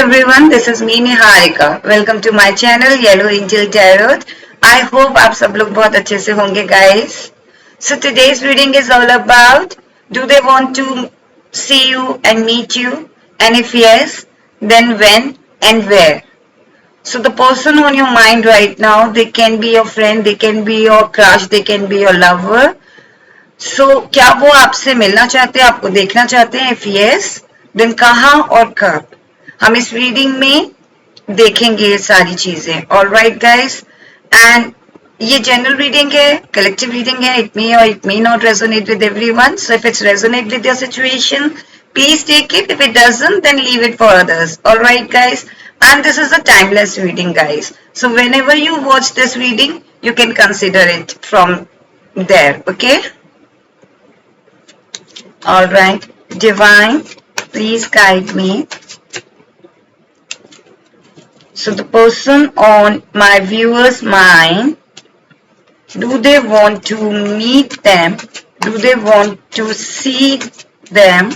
everyone, this is me Niharika. Welcome to my channel Yellow Angel Tarot. I hope आप सब लोग बहुत अच्छे से होंगे guys. So today's reading is all about, do they want to see you and meet you? And if yes, then when and where? So the person on your mind right now, they can be your friend, they can be your crush, they can be your lover. So क्या वो आपसे मिलना चाहते हैं, आपको देखना चाहते हैं? If yes, then कहाँ और कब? हम इस रीडिंग में देखेंगे ये सारी चीजें. ऑलराइट गाइस, एंड ये जनरल रीडिंग है, कलेक्टिव रीडिंग है. इट मे और it may not resonate with everyone. So if it's resonate with your situation, please take it. If it doesn't, then leave it for others. Alright guys, and this is a timeless reading guys. So whenever you watch this reading, you can consider it from there. Okay? Alright, divine, please guide me. So the person on my viewer's mind, do they want to meet them? Do they want to see them?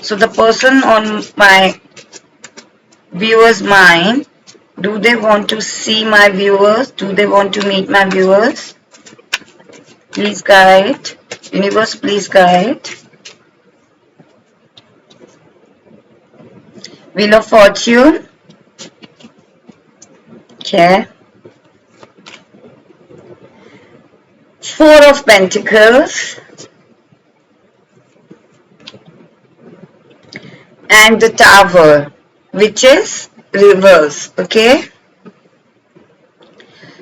So the person on my viewer's mind, do they want to see my viewers? Do they want to meet my viewers? Please guide. Universe, please guide. Wheel of Fortune. Okay. Four of Pentacles. And the Tower, which is reverse. Okay.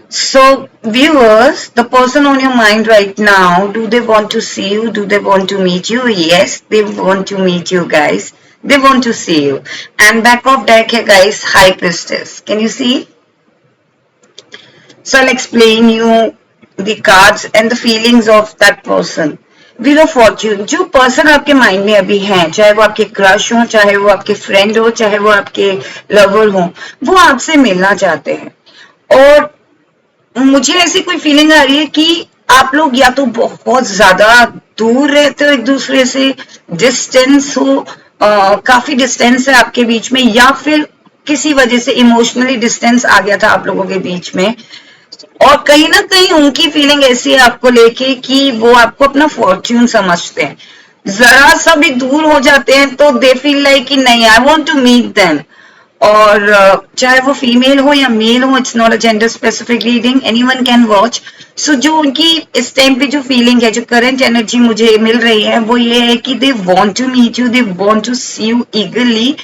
So viewers, the person on your mind right now, do they want to see you? Do they want to meet you? Yes, they want to meet you guys. They want to see you. And back of deck hai guys, High Priestess. Can you see? So I'll explain you the cards and the feelings of that person. Wheel of Fortune, जो person आपके mind में अभी हैं, चाहे वो आपके crush हो, चाहे वो आपके फ्रेंड हो, चाहे वो आपके लवर हो, वो आपसे मिलना चाहते हैं. और मुझे ऐसी कोई फीलिंग आ रही है कि आप लोग या तो बहुत ज्यादा दूर रहते हो एक दूसरे से, डिस्टेंस हो, काफी डिस्टेंस है आपके बीच में, या फिर किसी वजह से इमोशनली डिस्टेंस आ गया था आप लोगों के बीच में. और कहीं ना कहीं उनकी फीलिंग ऐसी है आपको लेके कि वो आपको अपना फॉर्च्यून समझते हैं. जरा सा भी दूर हो जाते हैं तो दे फील लाइक कि नहीं, I want to meet them. और चाहे वो फीमेल हो या मेल हो, it's not a gender specific reading, anyone can watch. So जो उनकी इस टाइम पे जो फीलिंग है, जो करंट एनर्जी मुझे मिल रही है, वो ये है कि they want to meet you, they want to see you eagerly.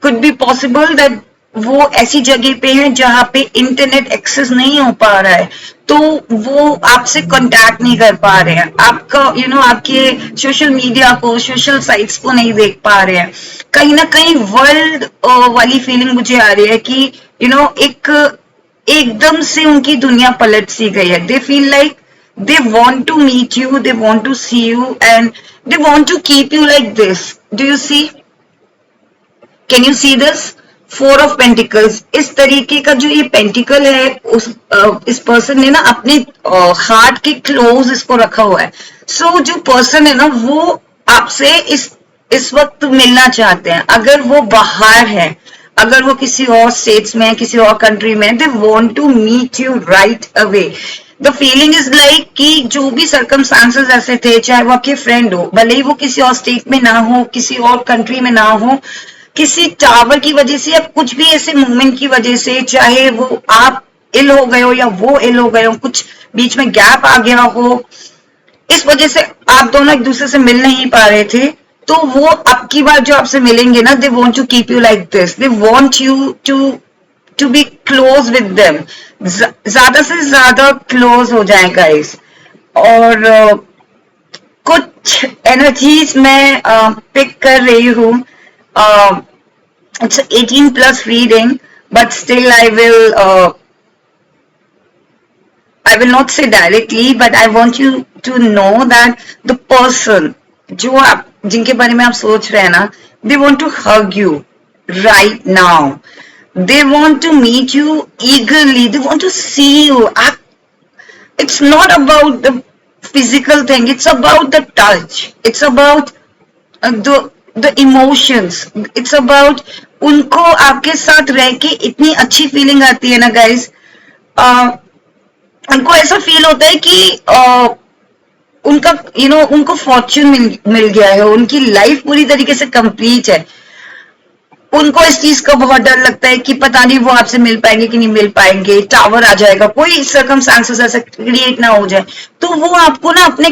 Could be possible that वो ऐसी जगह पे है जहां पे इंटरनेट एक्सेस नहीं हो पा रहा है, तो वो आपसे कांटेक्ट नहीं कर पा रहे हैं, आपका आपके सोशल मीडिया को, सोशल साइट्स को नहीं देख पा रहे हैं. कहीं ना कहीं वर्ल्ड वाली फीलिंग मुझे आ रही है कि एक एकदम से उनकी दुनिया पलट सी गई है. They feel like they want to meet you, they want to see you, and they want to keep you like this. Do you see? Can you see this? Four of pentacles. इस तरीके का जो ये pentacle है, इस person ने ना अपने हार्ट के क्लोज इसको रखा हुआ है. सो जो पर्सन है ना, वो आपसे इस वक्त मिलना चाहते हैं. अगर वो बाहर है, अगर वो किसी और स्टेट्स में है, किसी और कंट्री में, they want to meet you right away. The feeling is like कि जो भी सर्कमस्टांसेस ऐसे थे, चाहे वो आपके फ्रेंड हो, भले ही वो किसी और स्टेट में ना हो, किसी और कंट्री में ना हो, किसी टावर की वजह से या कुछ भी ऐसे मूवमेंट की वजह से, चाहे वो आप इल हो गए हो या वो इल हो गए हो, कुछ बीच में गैप आ गया हो, इस वजह से आप दोनों एक दूसरे से मिल नहीं पा रहे थे, तो वो अब की बार जो आपसे मिलेंगे ना, they want to keep you like this. They want you to be close with them. ज्यादा से ज्यादा क्लोज हो जाए गाइस. और कुछ एनर्जीज मैं पिक कर रही हूँ. It's 18 plus reading, but still I will not say directly, but I want you to know that the person जो आप जिनके बारे में आप सोच रहे हैं ना, they want to hug you right now. They want to meet you eagerly. They want to see you. It's not about the physical thing. It's about the touch. It's about the the emotions, it's about उनको आपके साथ रह के इतनी अच्छी feeling आती है ना गाइस, उनको ऐसा फील होता है कि उनका उनको फॉर्च्यून मिल गया है, उनकी लाइफ पूरी तरीके से कंप्लीट है। उनको इस चीज का बहुत डर लगता है कि पता नहीं वो आपसे मिल पाएंगे कि नहीं मिल पाएंगे, टावर आ जाएगा, कोई सर्कमस्टांसेस ऐसा क्रिएट ना हो जाए, तो वो आपको ना अपने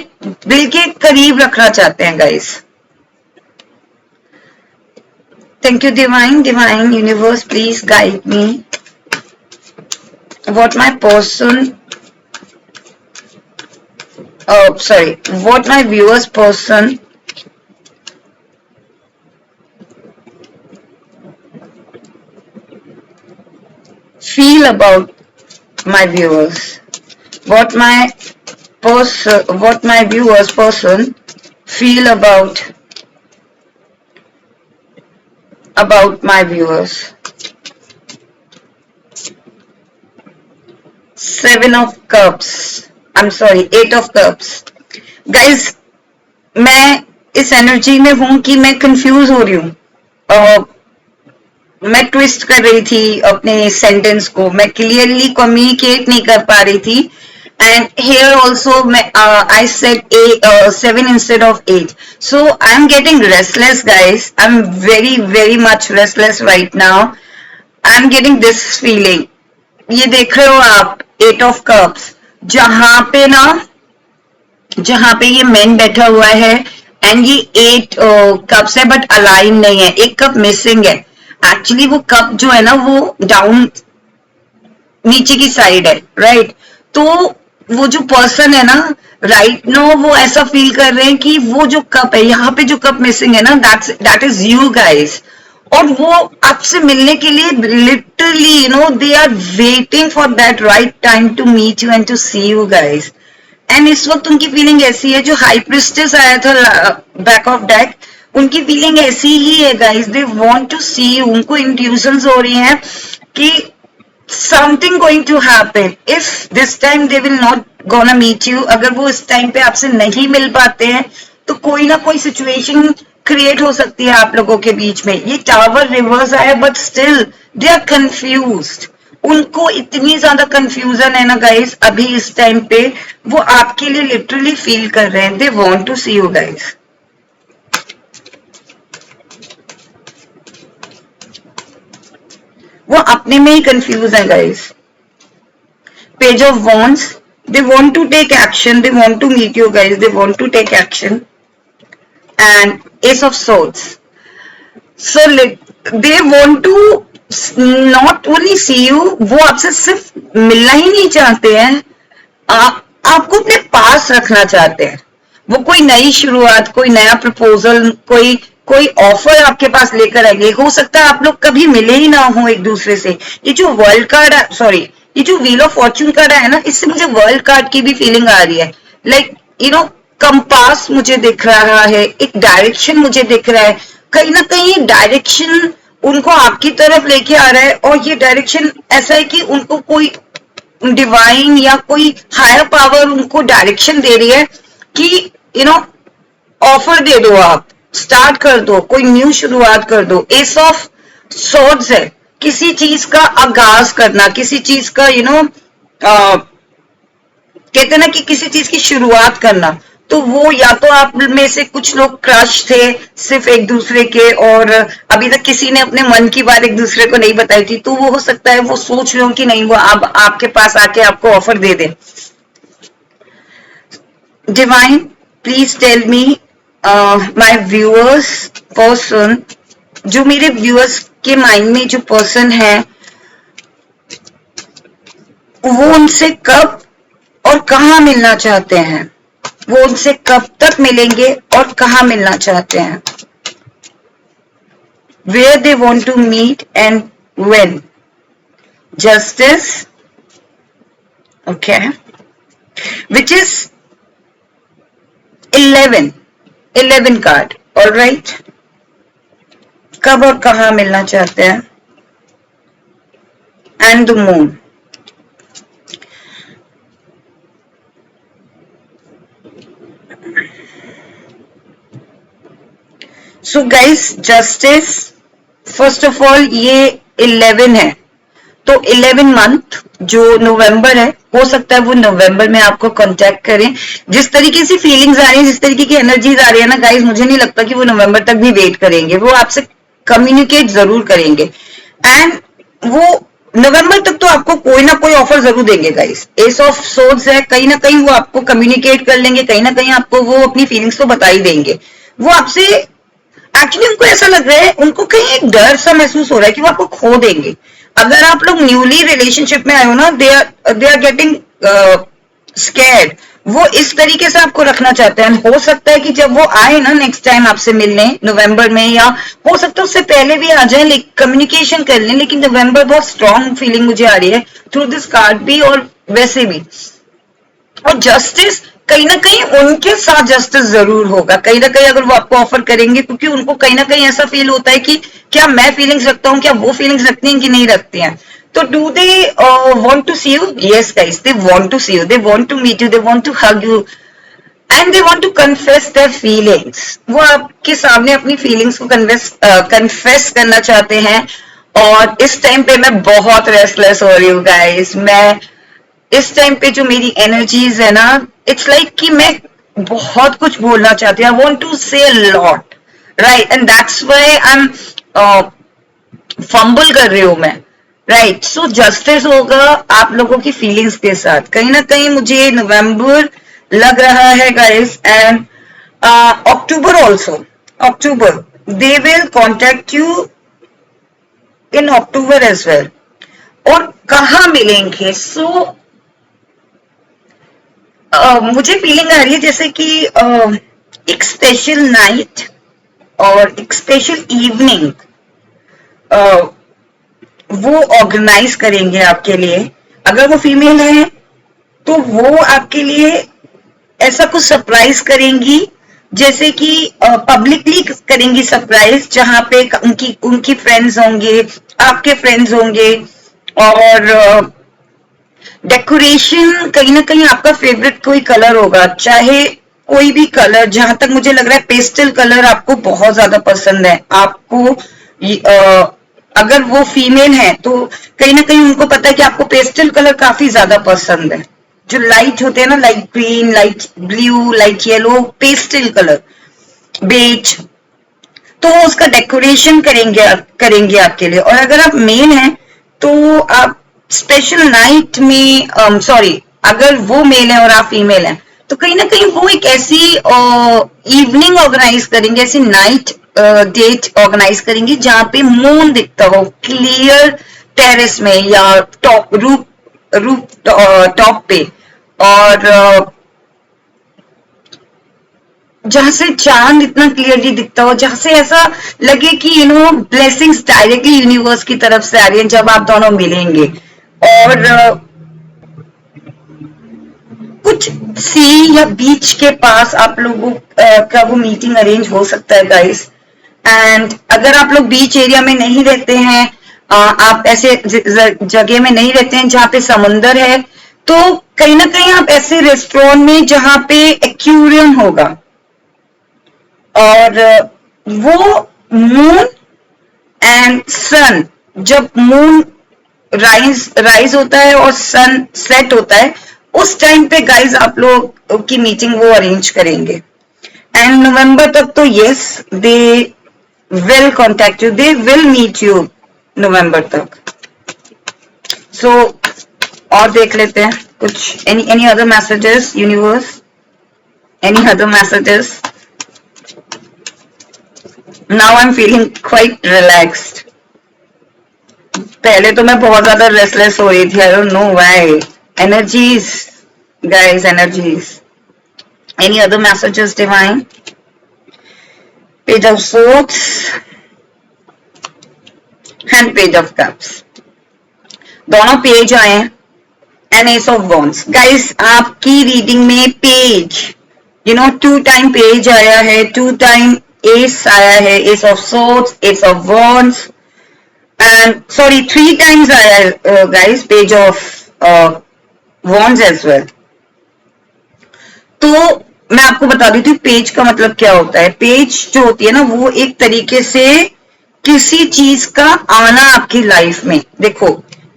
दिल के करीब रखना चाहते हैं guys. Thank you divine, divine universe please guide me what my person sorry, what my viewers person feel about my viewers, what my what my viewers person feel about my viewers. Seven of cups, I'm sorry, 8 of cups. Guys, मैं इस energy में हूं कि मैं confuse हो रही हूँ, मैं ट्विस्ट कर रही थी अपने सेंटेंस को, मैं क्लियरली कम्युनिकेट नहीं कर पा रही थी, and here also I said 7 instead of 8, so I'm getting restless guys, I'm very much restless right now, I'm getting this feeling. ये देख रहे हो आप 8 of cups, जहां पे ना जहां पे ये मैन बैठा हुआ है एंड ये 8 कप्स है बट अलाइन नहीं है, एक कप मिसिंग है। एक्चुअली वो कप जो है ना वो डाउन नीचे की साइड है, राइट। तो वो जो पर्सन है ना राइट नो, वो ऐसा फील कर रहे हैं कि वो जो कप है, यहाँ पे जो कप मिसिंग है ना, दैट इज यू गाइस। और वो आपसे मिलने के लिए literally they are waiting for that right time to meet you and to see you guys. And इस वक्त उनकी फीलिंग ऐसी है, जो हाई प्रिस्टेस आया था बैक ऑफ डेक, उनकी फीलिंग ऐसी ही है guys, they want to see you. उनको इंट्यूशंस हो रही हैं कि something going to happen if this time they will not gonna meet you। अगर वो इस टाइम पे आपसे नहीं मिल पाते हैं तो कोई ना कोई सिचुएशन क्रिएट हो सकती है आप लोगों के बीच में। ये टावर रिवर्स आया but still they are confused, उनको इतनी ज्यादा कंफ्यूजन है ना गाइस अभी इस टाइम पे, वो आपके लिए लिटरली फील कर रहे हैं, they want to see you guys. वो अपने में ही कंफ्यूज है guys. Page of wands, they want to take action, they want to meet you guys, they want to take action, and ace of swords, so they want to not only see you, वो आपसे सिर्फ मिलना ही नहीं चाहते हैं, आपको अपने पास रखना चाहते हैं। वो कोई नई शुरुआत, कोई नया प्रपोजल, कोई कोई ऑफर आपके पास लेकर आएंगे। हो सकता है आप लोग कभी मिले ही ना हो एक दूसरे से। ये जो वर्ल्ड कार्ड, सॉरी, ये जो व्हील ऑफ फॉर्च्यून कार्ड है ना, इससे मुझे वर्ल्ड कार्ड की भी फीलिंग आ रही है। लाइक कंपास मुझे दिख रहा है, एक डायरेक्शन मुझे दिख रहा है, कहीं ना कहीं डायरेक्शन उनको आपकी तरफ लेके आ रहा है। और ये डायरेक्शन ऐसा है कि उनको कोई डिवाइन या कोई हायर पावर उनको डायरेक्शन दे रही है कि ऑफर दे दो, आप स्टार्ट कर दो, कोई न्यू शुरुआत कर दो। एस ऑफ सॉर्ड्स है, किसी चीज का आगाज करना, किसी चीज का कहते ना कि किसी चीज की शुरुआत करना। तो वो या तो आप में से कुछ लोग क्रश थे सिर्फ एक दूसरे के, और अभी तक किसी ने अपने मन की बात एक दूसरे को नहीं बताई थी, तो वो हो सकता है वो सोच रहे हो कि नहीं वो अब आपके पास आके आपको ऑफर दे दे। Divine please tell me my viewers person, जो मेरे व्यूअर्स के माइंड में जो पर्सन है वो उनसे कब और कहां मिलना चाहते हैं, वो उनसे कब तक मिलेंगे और कहां मिलना चाहते हैं। Where they want to meet and when. Justice, okay, which is 11 card, all right। कब और कहां मिलना चाहते हैं, and the moon. So guys, justice first of all ये 11 है, तो 11 मंथ जो नवंबर है, हो सकता है वो नवंबर में आपको कांटेक्ट करें। जिस तरीके से फीलिंग्स आ रही है, जिस तरीके की एनर्जीज आ रही है ना गाइस, मुझे नहीं लगता कि वो नवंबर तक भी वेट करेंगे, वो आपसे कम्युनिकेट जरूर करेंगे। एंड वो नवंबर तक तो आपको कोई ना कोई ऑफर जरूर देंगे गाइस। एस ऑफ सोर्ड्स है, कहीं ना कहीं वो आपको कम्युनिकेट कर लेंगे, कहीं ना कहीं आपको वो अपनी फीलिंग्स तो बता ही देंगे। वो आपसे एक्चुअली उनको ऐसा लग रहा है, उनको कहीं एक डर सा महसूस हो रहा है कि वो आपको खो देंगे। अगर आप लोग न्यूली रिलेशनशिप में आए हो ना, दे आर गेटिंग स्कैर्ड। वो इस तरीके से आपको रखना चाहते हैं। हो सकता है कि जब वो आए ना नेक्स्ट टाइम आपसे मिलने नवंबर में, या हो सकता है उससे पहले भी आ जाए, कम्युनिकेशन कर लें, लेकिन नवंबर बहुत स्ट्रांग फीलिंग मुझे आ रही है थ्रू दिस कार्ड भी और वैसे भी। और जस्टिस, कहीं ना कहीं उनके साथ जस्टिस जरूर होगा, कहीं ना कहीं अगर वो आपको ऑफर करेंगे, क्योंकि उनको कहीं ना कहीं ऐसा फील होता है कि क्या मैं फीलिंग्स रखता हूँ, क्या वो फीलिंग्स रखती हैं कि नहीं रखती हैं। तो do they want to see you? Yes guys, they want to see you, they want to meet you, they want to hug you and they want to confess their feelings. वो आपके सामने अपनी फीलिंग्स को confess करना चाहते हैं। और इस टाइम पे मैं बहुत रेस्टलेस हो रही हूँ गाइस। मैं इस टाइम पे जो मेरी एनर्जीज है ना, इट्स लाइक कि मैं बहुत कुछ बोलना चाहती हूँ। आई वांट टू से a lot, right, and that's why I am fumble कर रही हूँ मैं, राइट। सो जस्टिस होगा आप लोगों की फीलिंग्स के साथ। कहीं ना कहीं मुझे नवंबर लग रहा है guys, and October also. October, they will contact you in October as well. और कहाँ मिलेंगे? सो मुझे फीलिंग आ रही है जैसे कि एक स्पेशल नाइट और एक स्पेशल इवनिंग वो ऑर्गेनाइज करेंगे आपके लिए। अगर वो फीमेल है तो वो आपके लिए ऐसा कुछ सरप्राइज करेंगी, जैसे कि पब्लिकली करेंगी सरप्राइज, जहां पे उनकी उनकी फ्रेंड्स होंगे, आपके फ्रेंड्स होंगे। और डेकोरेशन कहीं ना कहीं आपका फेवरेट कोई कलर होगा, चाहे कोई भी कलर। जहां तक मुझे लग रहा है पेस्टल कलर आपको बहुत ज्यादा पसंद है। आपको अगर वो फीमेल है तो कहीं ना कहीं उनको पता है कि आपको पेस्टल कलर काफी ज्यादा पसंद है। जो लाइट होते हैं ना, light green, light blue, light yellow, pastel colour, beige, तो वो उसका डेकोरेशन करेंगे आपके लिए। और अगर आप मेल हैं तो आप स्पेशल नाइट में, सॉरी, अगर वो मेल है और आप फीमेल हैं तो कहीं ना कहीं वो एक ऐसी इवनिंग ऑर्गेनाइज करेंगे, ऐसी नाइट डेट ऑर्गेनाइज करेंगे जहां पे मून दिखता हो क्लियर, टेरेस में या रूप टॉप पे। और जहां से चांद इतना क्लियरली दिखता हो, जहां से ऐसा लगे कि ब्लेसिंग्स डायरेक्टली यूनिवर्स की तरफ से आ रही है जब आप दोनों मिलेंगे। और कुछ सी या बीच के पास आप लोगों का वो मीटिंग अरेंज हो सकता है गाइस। एंड अगर आप लोग बीच एरिया में नहीं रहते हैं, आप ऐसे जगह में नहीं रहते हैं जहां पे समुंदर है, तो कहीं ना कहीं आप ऐसे रेस्टोरेंट में जहां पे एक्वेरियम होगा, और वो मून एंड सन, जब मून राइज होता है और सन सेट होता है, उस टाइम पे गाइज आप लोग की मीटिंग वो अरेंज करेंगे। एंड नवंबर तक तो yes, they will contact you, they will meet you नवंबर तक। सो और देख लेते हैं कुछ any other messages universe, any other messages. Now I am feeling quite relaxed. पहले तो मैं बहुत ज्यादा रेस्टलेस हो रही थी, I don't know why. Energies guys, energies. Any other messages divine? Page of swords and page of cups, दोनों page आए हैं, and ace of wands. Guys आपकी रीडिंग में पेज, 2 टाइम पेज आया है, 2 टाइम एस आया है, ace of swords, ace of wands, and sorry 3 times आया है guys page of wands as well. तो मैं आपको बता देती हूँ पेज का मतलब क्या होता है। पेज जो होती है ना, वो एक तरीके से किसी चीज का आना आपकी लाइफ में। देखो,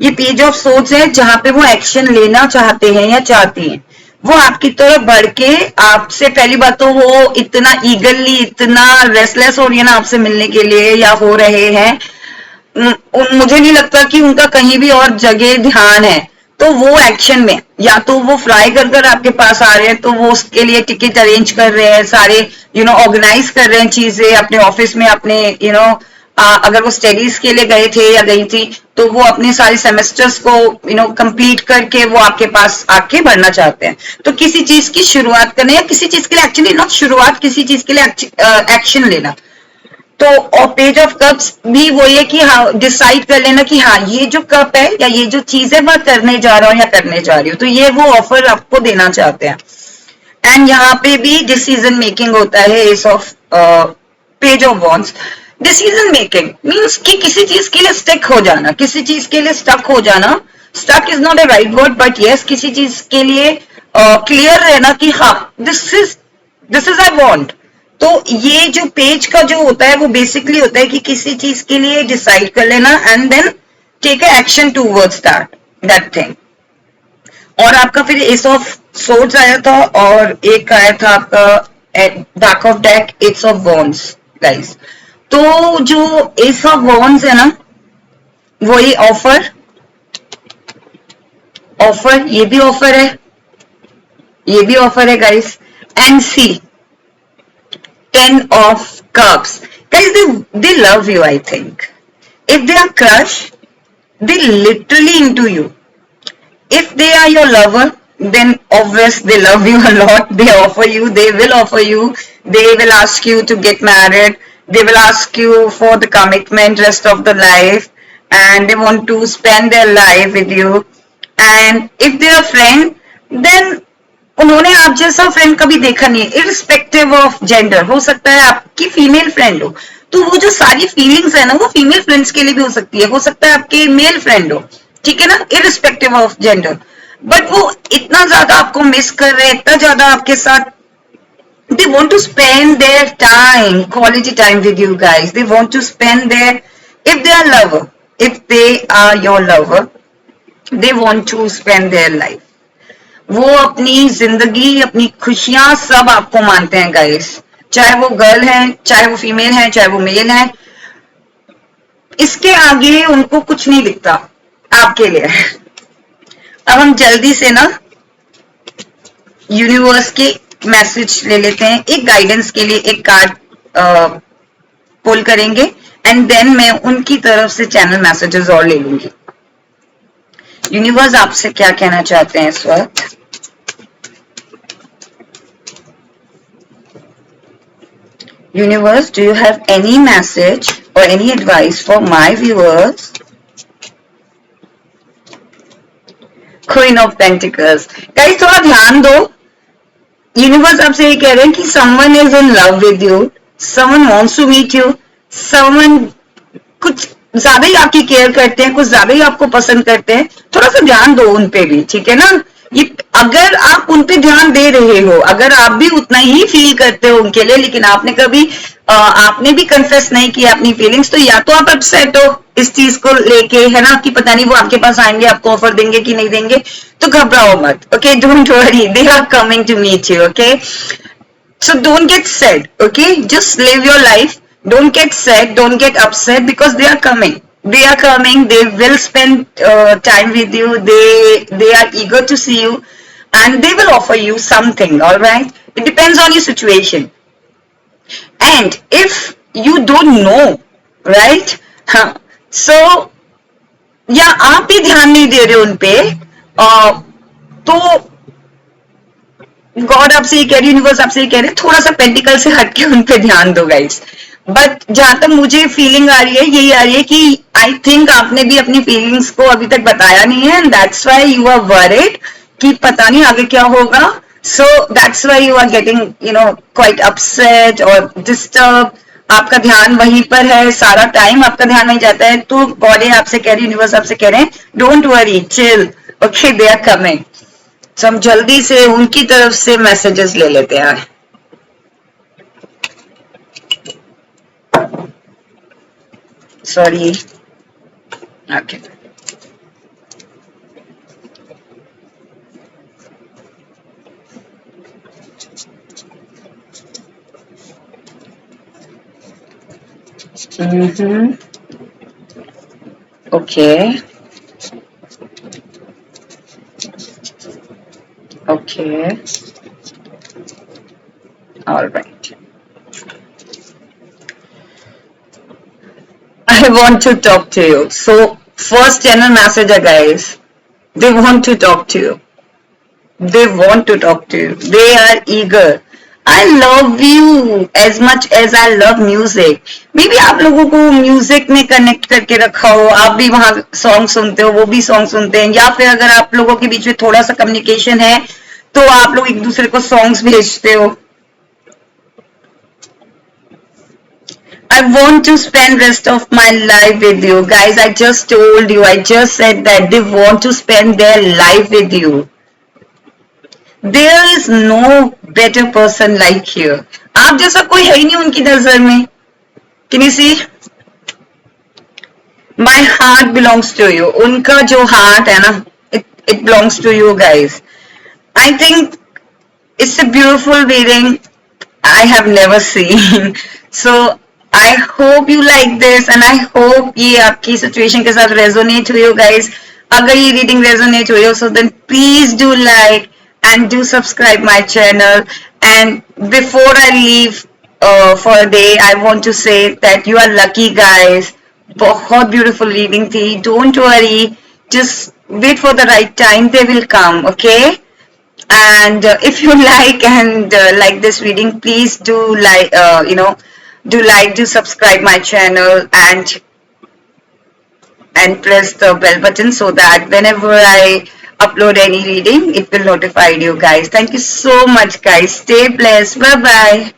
ये पेज ऑफ सोर्ड्स है, जहां पे वो एक्शन लेना चाहते हैं या चाहती हैं, वो आपकी तरफ बढ़ के आपसे, पहली बात तो वो इतना ईगरली, इतना रेस्टलेस हो रही है ना आपसे मिलने के लिए, या हो रहे हैं। मुझे नहीं लगता कि उनका कहीं भी और जगह ध्यान है। तो वो एक्शन में, या तो वो फ्लाई कर कर आपके पास आ रहे हैं, तो वो उसके लिए टिकट अरेंज कर रहे हैं, सारे ऑर्गेनाइज कर रहे हैं चीजें अपने ऑफिस में, अपने अगर वो स्टडीज के लिए गए थे या गई थी, तो वो अपने सारे सेमेस्टर्स को कंप्लीट करके वो आपके पास आके बढ़ना चाहते हैं। तो किसी चीज की शुरुआत करना, या किसी चीज के लिए, एक्चुअली नॉट शुरुआत, किसी चीज के लिए एक्शन लेना। तो और पेज ऑफ कप्स भी वही है कि हाँ, डिसाइड कर लेना कि हाँ, ये जो कप है या ये जो चीज है वह करने जा रहा हूं या करने जा रही हूँ, तो ये वो ऑफर आपको देना चाहते हैं। एंड यहाँ पे भी डिसीजन मेकिंग होता है, ace of page of wands. Decision making means कि किसी चीज के लिए स्टक हो जाना, किसी चीज के लिए स्टक हो जाना। Stuck is not a right word, but yes, किसी चीज के लिए क्लियर रहना कि हाँ, दिस इज आई वॉन्ट। तो ये जो पेज का जो होता है, वो बेसिकली होता है कि किसी चीज के लिए डिसाइड कर लेना and then take a action towards that thing. और आपका फिर एस ऑफ सोर्ड्स आया था, और एक आया था आपका back of deck S of wands guys. तो जो एस ऑफ वॉन्ड्स है ना, वही ऑफर, ये भी ऑफर है, ये भी ऑफर है guys. And see 10 of cups. Guys, they love you, I think. If they are crush, they literally into you. If they are your lover, then obviously they love you a lot. They offer you, they will offer you. They will ask you to get married. They will ask you for the commitment rest of the life. And they want to spend their life with you. And if they are friend, then उन्होंने आप जैसा friend कभी देखा नहीं है, irrespective of gender. हो सकता है आपकी फीमेल फ्रेंड हो, तो वो जो सारी फीलिंग्स है ना, वो फीमेल फ्रेंड्स के लिए भी हो सकती है। हो सकता है आपके मेल फ्रेंड हो, ठीक है ना, इरिस्पेक्टिव ऑफ जेंडर। बट वो इतना ज्यादा आपको मिस कर रहे हैं, इतना ज्यादा आपके साथ, they want to spend their time, quality time with you guys. They want to spend their, if they are lover, if they are your lover, they want to spend their life. वो अपनी जिंदगी, अपनी खुशियां सब आपको मानते हैं guys, चाहे वो गर्ल है, चाहे वो फीमेल है, चाहे वो मेल है। इसके आगे उनको कुछ नहीं दिखता आपके लिए। अब हम जल्दी से ना यूनिवर्स के मैसेज ले लेते हैं, एक गाइडेंस के लिए एक कार्ड पुल करेंगे, एंड देन मैं उनकी तरफ से चैनल मैसेजेस और ले लूंगी। यूनिवर्स आपसे क्या कहना चाहते हैं इस वक्त? Universe, do you have any message or any advice for my viewers? Queen of Pentacles. Guys, थोड़ा ध्यान दो। यूनिवर्स आपसे ये कह रहे हैं कि someone is in love with you, someone wants to meet you, someone कुछ ज्यादा ही आपकी केयर करते हैं, कुछ ज्यादा ही आपको पसंद करते हैं। थोड़ा सा ध्यान दो उन पे भी, ठीक है ना। ये अगर आप उन पे ध्यान दे रहे हो, अगर आप भी उतना ही फील करते हो उनके लिए, लेकिन आपने भी कन्फेस नहीं किया अपनी फीलिंग्स, तो या तो आप अपसेट हो इस चीज को लेके, है ना, कि पता नहीं वो आपके पास आएंगे, आपको ऑफर देंगे कि नहीं देंगे। तो घबराओ मत, okay, don't worry, they are coming to meet you, okay. So don't get sad, okay, just live your life, don't get sad, don't get upset, because they are coming, they will spend time with you, they are eager to see you, and they will offer you something, all right? It depends on your situation. And if you don't know, right, so या आप भी ध्यान नहीं दे रहे उन पे, तो God आपसे ये कह रही, यूनिवर्स आपसे ये कह रहे, थोड़ा सा पेंटिकल से हटके उन पे ध्यान दो गाइस। बट जहां तक मुझे फीलिंग आ रही है, यही आ रही है कि आई थिंक आपने भी अपनी फीलिंग्स को अभी तक बताया नहीं है, and that's why you are worried कि पता नहीं आगे क्या होगा। So that's why you are getting quite upset और डिस्टर्ब। आपका ध्यान वहीं पर है, सारा टाइम आपका ध्यान वहीं जाता है। तो बॉडी आपसे कह रही, यूनिवर्स आपसे कह रहे हैं, don't worry, chill, okay, they are coming. तो हम जल्दी से उनकी तरफ से मैसेजेस ले लेते हैं. Sorry. Okay. Mm-hmm. Okay. Okay. All right. I want to talk to you. So, first channel message, guys. They want to talk to you. They want to talk to you. They are eager. I love you as much as I love music. Maybe आप लोगों को music में connect करके रखा हो, आप भी वहां सॉन्ग सुनते हो, वो भी सॉन्ग सुनते हैं, या फिर अगर आप लोगों के बीच में थोड़ा सा कम्युनिकेशन है तो आप लोग एक दूसरे को सॉन्ग्स भेजते हो. I want to spend rest of my life with you. Guys, I just told you, I just said that they want to spend their life with you. There is no better person like you. आप जैसा कोई है ही नहीं उनकी नजर में. Can you see? My heart belongs to you. उनका जो heart है ना, it belongs to you guys. I think it's a beautiful reading I have never seen. So I hope you like this and I hope ये आपकी situation के साथ resonate हुई हो guys. अगर ये reading resonate हुई हो, so then please do like and do subscribe my channel. And before I leave for a day, I want to say that you are lucky guys. बहुत beautiful reading थी. Don't worry, just wait for the right time. They will come, okay? And if you like this reading, please do do subscribe my channel and press the bell button so that whenever I upload any reading, it will notify you guys. Thank you so much guys. Stay blessed. Bye bye.